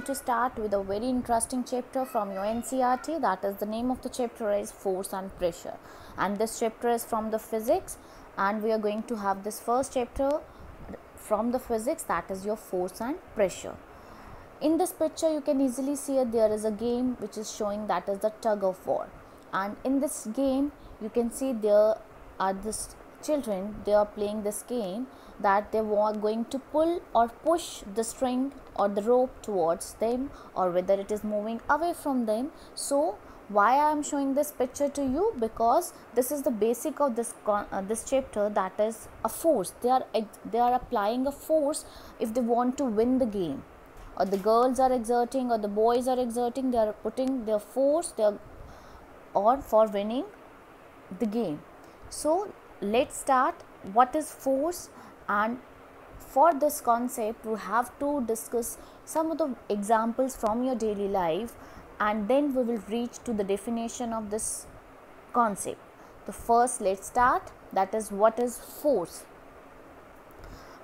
To start with a very interesting chapter from your NCERT. That is, the name of the chapter is Force and Pressure, and this chapter is from the physics, and we are going to have this first chapter from the physics, that is your force and pressure. In this picture you can easily see there is a game which is showing, that is the tug of war, and in this game you can see there are this children, they are playing this game that they are going to pull or push the string or the rope towards them, or whether it is moving away from them. So why I am showing this picture to you? Because this is the basic of this chapter, that is a force. They are applying a force if they want to win the game, or the girls are exerting or the boys are exerting, they are putting their force on for winning the game. So let's start. What is force? And for this concept we have to discuss some of the examples from your daily life, and then we will reach to the definition of this concept. The first, let's start, that is, what is force?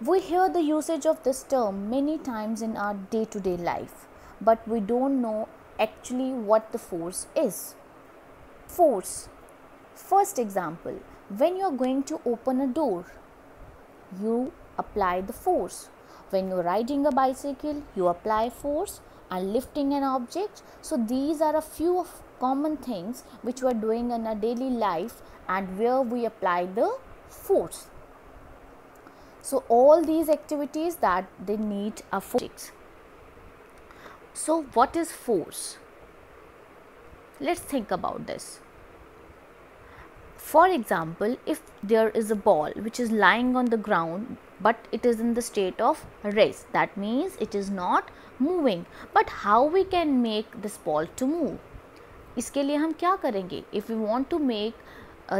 We hear the usage of this term many times in our day-to-day life, but we don't know actually what the force is. Force. First example, when you are going to open a door, you apply the force. When you are riding a bicycle, you apply force, and lifting an object. So these are a few of common things which we are doing in our daily life and where we apply the force. So all these activities that they need a force. So what is force? Let's think about this. For example, if there is a ball which is lying on the ground but it is in the state of rest, that means it is not moving. But how we can make this ball to move? इसके लिए हम क्या करेंगे? If we want to make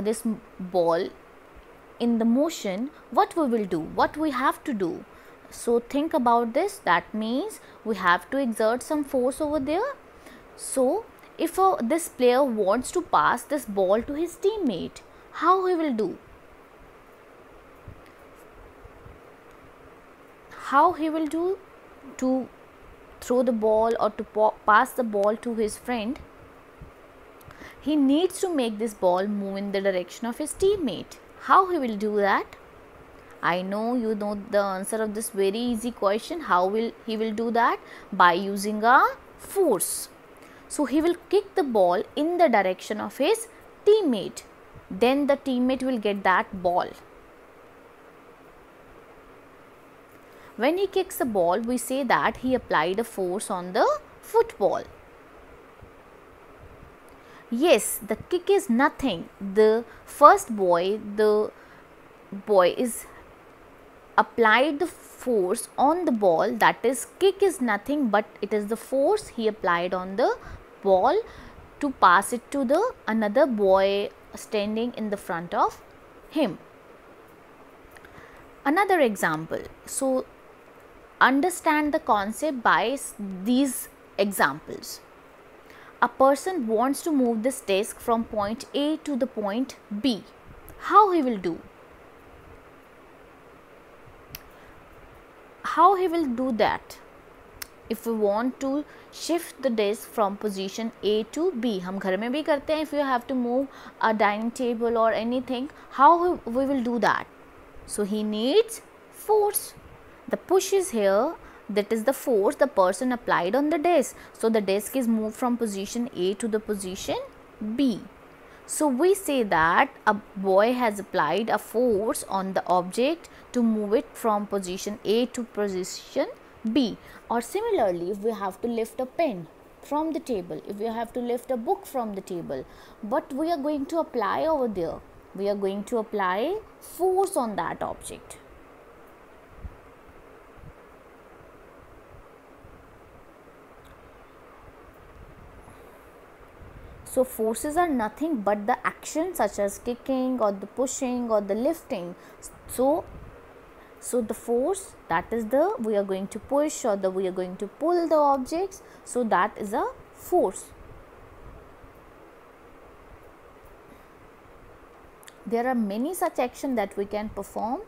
this ball in the motion, what we will do? What we have to do? So think about this. That means we have to exert some force over there. So if this player wants to pass this ball to his teammate, how he will do? How he will do to throw the ball or to pass the ball to his friend? He needs to make this ball move in the direction of his teammate. How he will do that? I know you know the answer of this very easy question. How will he do that? By using a force. So he will kick the ball in the direction of his teammate. Then the teammate will get that ball. When he kicks the ball, we say that he applied a force on the football. Yes, the kick is nothing. The boy is applied the force on the ball, that is, kick is nothing but it is the force he applied on the ball to pass it to the another boy standing in the front of him. Another example. So understand the concept by these examples. A person wants to move this desk from point A to the point B. How he will do? How he will do that? If we want to shift the desk from position A to B, हम घर में भी करते हैं. If you have to move a dining table or anything, how we will do that? So he needs force. The push is here. That is the force the person applied on the desk. So the desk is moved from position A to the position B. So we say that a boy has applied a force on the object to move it from position A to position B. Or similarly, if we have to lift a pen from the table, if we have to lift a book from the table, what we are going to apply over there? We are going to apply force on that object. So forces are nothing but the action such as kicking or the pushing or the lifting. So the force, that is we are going to push or we are going to pull the objects. So that is a force. There are many such actions that we can perform